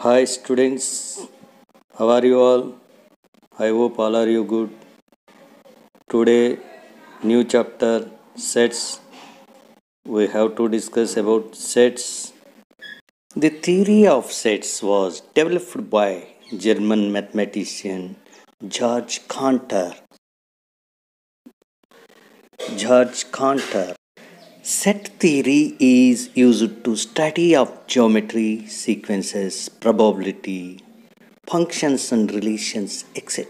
Hi students, how are you all? I hope all are you good. Today, new chapter sets. We have to discuss about sets. The theory of sets was developed by German mathematician George Cantor. Set theory is used to study of geometry, sequences, probability, functions and relations, etc.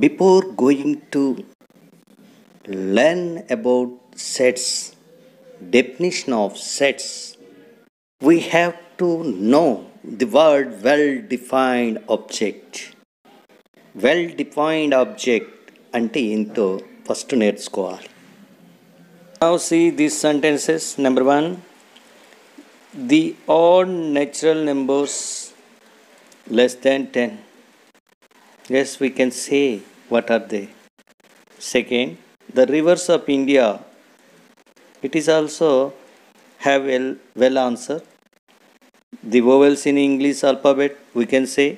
Before going to learn about sets, definition of sets, we have to know the word well-defined object. Well-defined object అంటే ఏంటో first నేర్చుకోవాలి. Now see these sentences. Number 1, the odd natural numbers less than 10. Yes, we can say what are they. Second, the rivers of India. It is also have a well answer. The vowels in English alphabet, we can say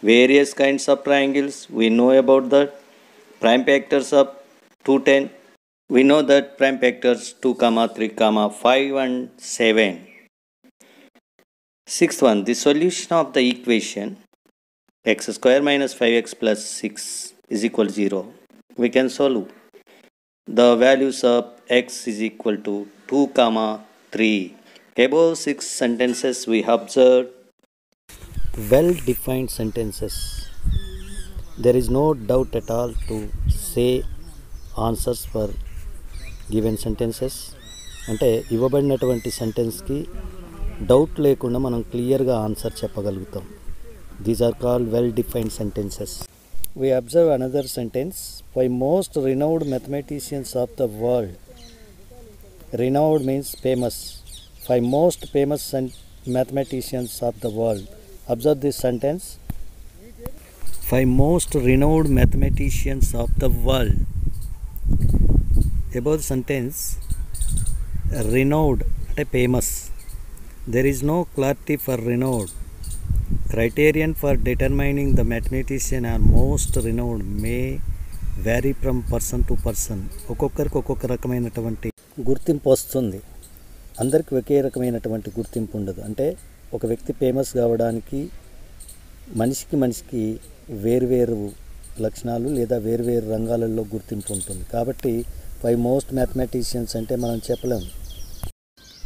various kinds of triangles. We know about that. Prime factors of 210. We know that prime factors 2, 3, 5 and 7. Sixth one, the solution of the equation x square minus 5x plus 6 is equal to 0. We can solve the values of x is equal to 2, 3. Above 6 sentences we observed well-defined sentences. There is no doubt at all to say answers for given sentences. అంటే ఇవ్వబడినటువంటి సెంటెన్స్కి doubt లేకుండా మనం క్లియర్గా answer చెప్పగలుగుతాం. These are called well-defined sentences. We observe another sentence. By most renowned mathematicians of the world. Renowned means famous. By most famous mathematicians of the world. Observe this sentence. By most renowned mathematicians of the world. Above the sentence, renowned అంటే famous. There is no clarity for renowned. Criterion for determining the mathematician are most renowned may vary from person to person. ఒక్కొక్కరికి ఒక్కొక్క రకమైనటువంటి గుర్తింపు వస్తుంది. అందరికి ఒకే రకమైనటువంటి గుర్తింపు ఉండదు. అంటే ఒక వ్యక్తి ఫేమస్ కావడానికి మనిషికి వేరువేరు లక్షణాలు లేదా వేరువేరు రంగాలలో గుర్తింపు ఉంటుంది. కాబట్టి బై మోస్ట్ మ్యాథమెటిషియన్స్ అంటే మనం చెప్పలేం.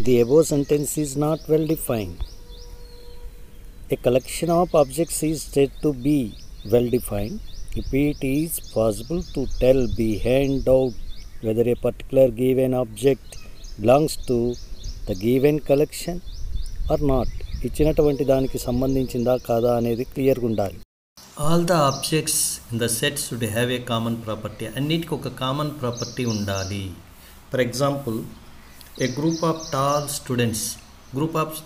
The above sentence is not well defined. A collection of objects is said to be well defined if it is possible to tell behind doubt whether a particular given object belongs to the given collection or not. ఇచ్చినటువంటి దానికి సంబంధించిందా కాదా అనేది క్లియర్గా ఉండాలి. All the objects in the set should have a common property. అన్నిటికీ ఒక common property ఉండాలి. For example, A group of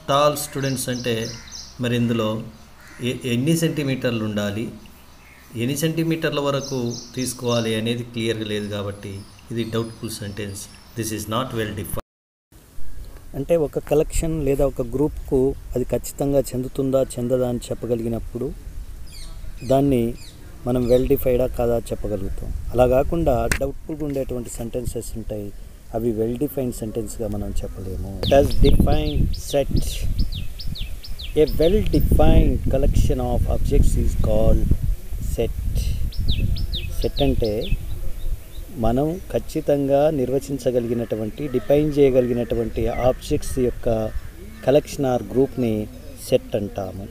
tall students అంటే మరి ఇందులో ఎన్ని సెంటీమీటర్లు ఉండాలి, ఎన్ని సెంటీమీటర్ల వరకు తీసుకోవాలి అనేది క్లియర్గా లేదు. కాబట్టి ఇది doubtful sentence. This is not well defined. అంటే ఒక కలెక్షన్ లేదా ఒక గ్రూప్కు అది ఖచ్చితంగా చెందదా అని చెప్పగలిగినప్పుడు దాన్ని మనం వెల్ డిఫైన్డా కాదా చెప్పగలుగుతాం. అలా కాకుండా డౌట్ఫుల్గా ఉండేటువంటి సెంటెన్సెస్ ఉంటాయి, అవి వెల్ డిఫైన్డ్ సెంటెన్స్గా మనం చెప్పలేము. It has defined set. A well-defined collection of objects is called set. Set అంటే మనం ఖచ్చితంగా నిర్వచించగలిగినటువంటి డిఫైన్ చేయగలిగినటువంటి ఆబ్జెక్ట్స్ యొక్క కలెక్షన్ ఆర్ గ్రూప్ని సెట్ అంటాము.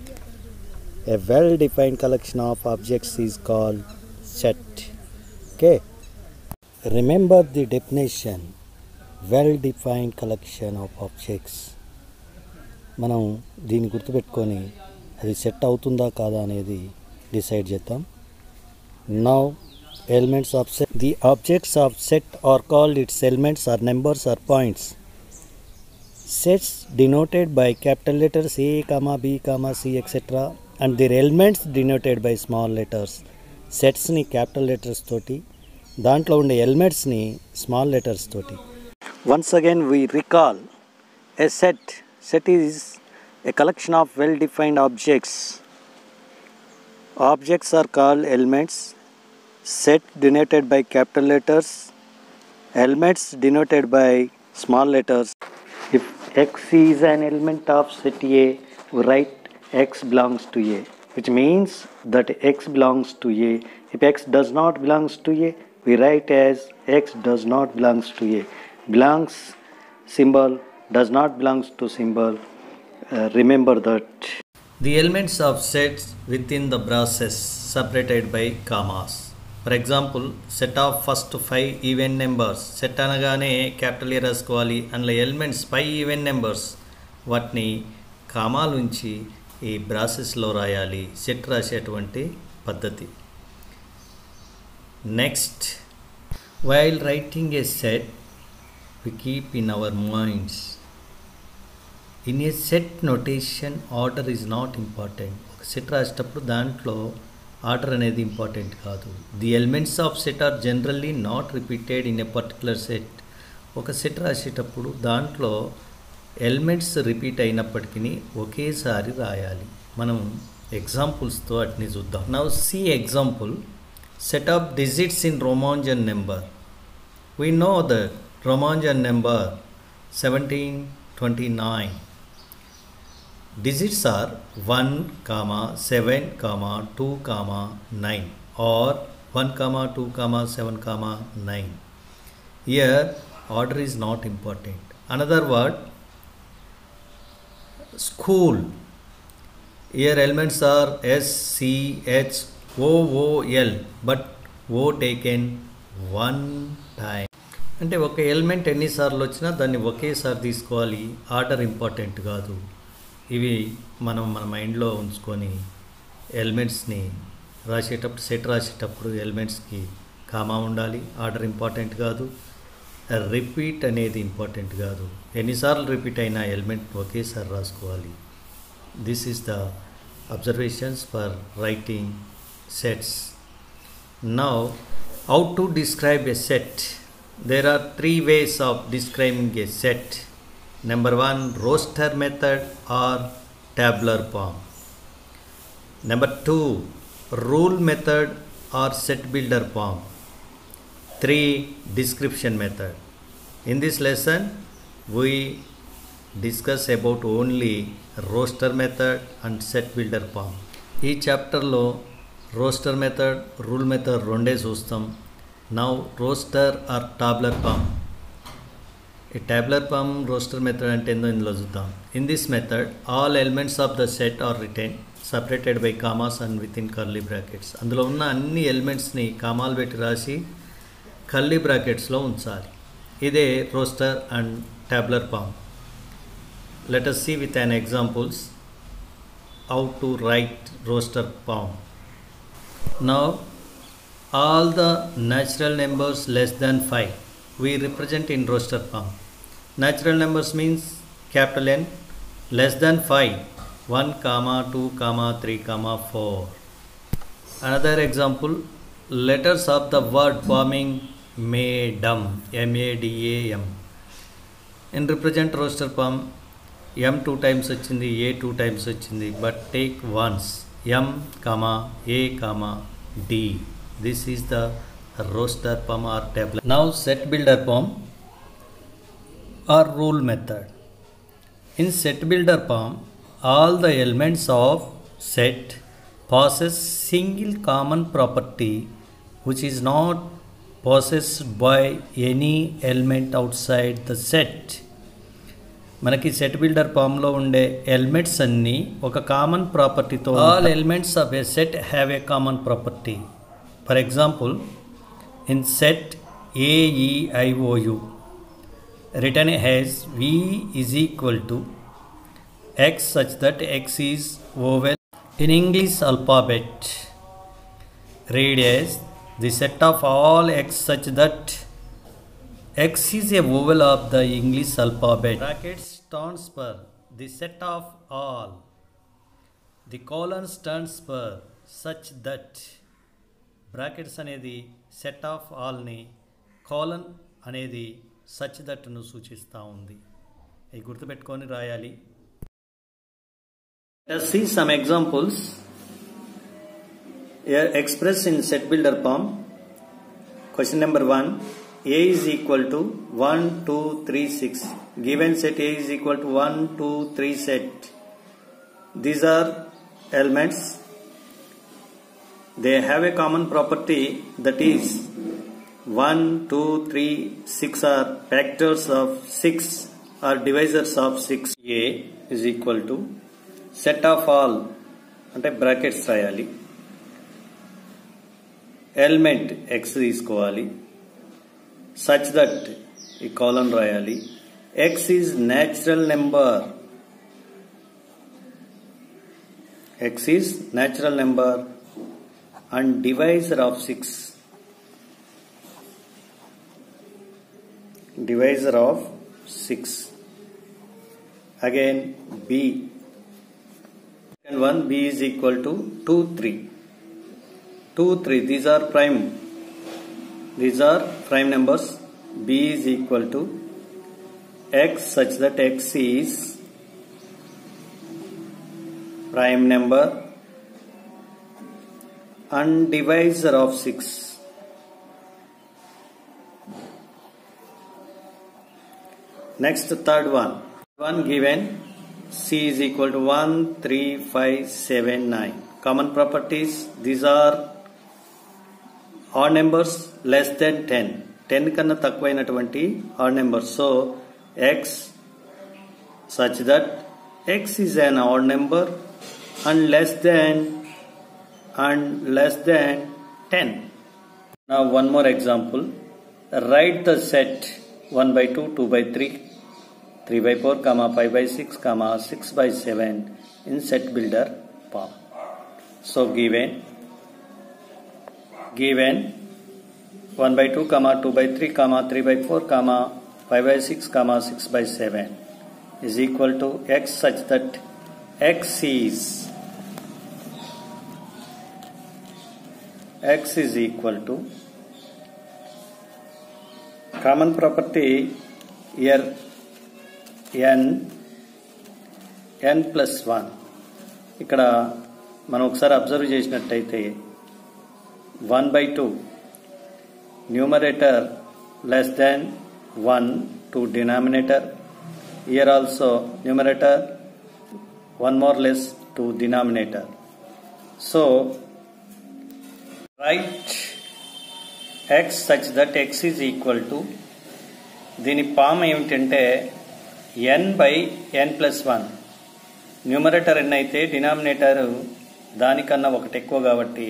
A well-defined collection of objects is called set. Okay. Remember the definition. Well-defined collection of objects. మనం దీన్ని గుర్తుపెట్టుకొని అది సెట్ అవుతుందా కాదా అనేది డిసైడ్ చేద్దాం. Now elements of set. The objects of set are called its elements or numbers or points. Sets denoted by capital letters A, B, C etcetera and their elements denoted by small letters. సెట్స్ని capital letters తోటి, దాంట్లో ఉండే ఎలిమెంట్స్ని small letters తోటి. Once again we recall a set. Set is A collection of well-defined objects. Objects are called elements. Set denoted by capital letters. Elements denoted by small letters. If X is an element of set A, we write X belongs to A, which means that X belongs to A. If X does not belongs to A, we write as X does not belongs to A. Belongs symbol, does not belongs to symbol. Remember that. The elements of sets within the braces separated by commas. For example, set of first 5 even numbers. Set అనగానే capital ఏ రాసుకోవాలి. అందులో elements 5 even numbers వాటిని కామాల నుంచి ఈ బ్రాసెస్లో రాయాలి. Set రాసేటువంటి పద్ధతి. Next, while writing A set we keep in our minds. In a set notation, order is not important. ఒక set రాసేటప్పుడు దాంట్లో ఆర్డర్ అనేది ఇంపార్టెంట్ కాదు. The elements of set are generally not repeated in a particular set. ఒక set రాసేటప్పుడు దాంట్లో elements repeat అయినప్పటికీ ఒకేసారి రాయాలి. మనం ఎగ్జాంపుల్స్తో వాటిని చూద్దాం. Now see example. Set of digits in Riemann number. We know that Riemann number 1729. Digits are 1, 7, 2, 9 or 1, 2, 7, 9. Here order is not important. Another word, school. Here elements are S, C, H, O, O, L, but O taken one time. అంటే ఒక element ఎన్నిసార్లు వచ్చినా దాన్ని ఒకేసారి తీసుకోవాలి. Order important కాదు. ఇవి మనం మన మైండ్లో ఉంచుకొని ఎలిమెంట్స్ని రాసేటప్పుడు, సెట్ రాసేటప్పుడు ఎలిమెంట్స్కి కామా ఉండాలి. ఆర్డర్ ఇంపార్టెంట్ కాదు. రిపీట్ అనేది ఇంపార్టెంట్ కాదు. ఎన్నిసార్లు రిపీట్ అయినా ఎలిమెంట్ ఒకేసారి రాసుకోవాలి. This is the observations for writing sets. Now how to describe a set. There are 3 ways of describing a set. Number 1, roster method or tabular form. Number 2, rule method or set builder form. 3, description method. In this lesson, we discuss about only roster method and set builder form. ఈ చాప్టర్లో roster method, rule method రెండే చూస్తాం. Now roster or tabular form. A tabular form roster method అంటే ఏందో ఇందులో చూద్దాం. In this method, all elements of the set are written separated by commas and within curly brackets. అందులో ఉన్న అన్ని ఎలిమెంట్స్ని కామాలు పెట్టి రాసి కర్లీ బ్రాకెట్స్లో ఉంచాలి. ఇదే roster and tabular form. Let us see with an examples how to write roster form. Now all the natural numbers less than 5 we represent in roster form. Natural numbers means capital N. Less than 5, 1, 2, 3, 4. Another example, letters of the word forming madam, M-A-D-A-M. In represent roster form, M 2 times వచ్చింది, A 2 times వచ్చింది, but take once, M, A, D. This is the roster form or table. Now set builder form or rule method. In set builder form, all the elements of set possess single common property which is not possessed by any element outside the set. మనకి set builder ఫామ్లో ఉండే elements అన్నీ ఒక common ప్రాపర్టీతో. All elements of a set have a common property. For example, in set AEIOU, written as V is equal to X such that X is vowel in English alphabet. Read as the set of all X such that X is a vowel of the English alphabet. Brackets stands for the set of all. The colon stands for such that. Brackets అనేది set of ఆల్ని, colon అనేది such దట్ను సూచిస్తూ ఉంది. అవి గుర్తుపెట్టుకొని రాయాలి. Let us see some examples here expressed in set builder form. Question number 1. A is equal to 1, 2, 3, 6. Given set A is equal to 1, 2, 3 set. These are elements. They have a common property, that is 1, 2, 3, 6 are factors of 6 or divisors of 6. A is equal to set of all అంటే brackets రాయాలి, element x తీసుకోవాలి, such that ఈ colon రాయాలి, x is natural number, x is natural number and divisor of 6, divisor of 6. Again b, and 1, b is equal to 2, 3. 2, 3, these are prime numbers. B is equal to x such that x is prime number and divisor of 6. Next, third one given C is equal to 1, 3, 5, 7, 9. Common properties, these are odd numbers less than 10. 10 కన్నా తక్కువైనటువంటి odd numbers. So x such that x is an odd number and less than 10. Now one more example. Write the set 1 by 2, 2 by 3, 3 by 4, 5 by 6, 6 by 7 in set builder form. So given 1 by 2, 2 by 3, 3 by 4, 5 by 6, 6 by 7 is equal to x such that x is equal to common property here n plus 1. ఇక్కడ మనం ఒకసారి observe చేసినట్టయితే 1 by 2 numerator less than 1 to denominator. Here also numerator 1 more less to denominator. So write x such that x is equal to, దీని form ఏమిటంటే n by n plus 1. Numerator n అయితే denominator దానికన్నా ఒకటి ఎక్కువ కాబట్టి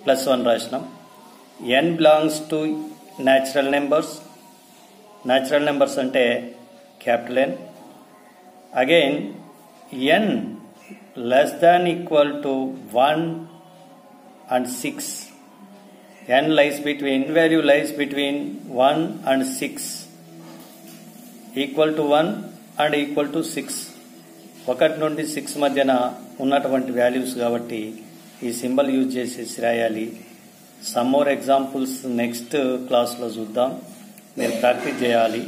plus 1 రాసినాం. n belongs to natural numbers అంటే capital N. Again n less than equal to 1 and 6. value lies between 1 and 6, equal to 1 and equal to 6. 1 నుండి 6 మధ్యన ఉన్నటువంటి వాల్యూస్ కాబట్టి ఈ సింబల్ యూజ్ చేసేసి రాయాలి. సమ్ మోర్ ఎగ్జాంపుల్స్ నెక్స్ట్ క్లాస్లో చూద్దాం. మీరు ప్రాక్టీస్ చేయాలి.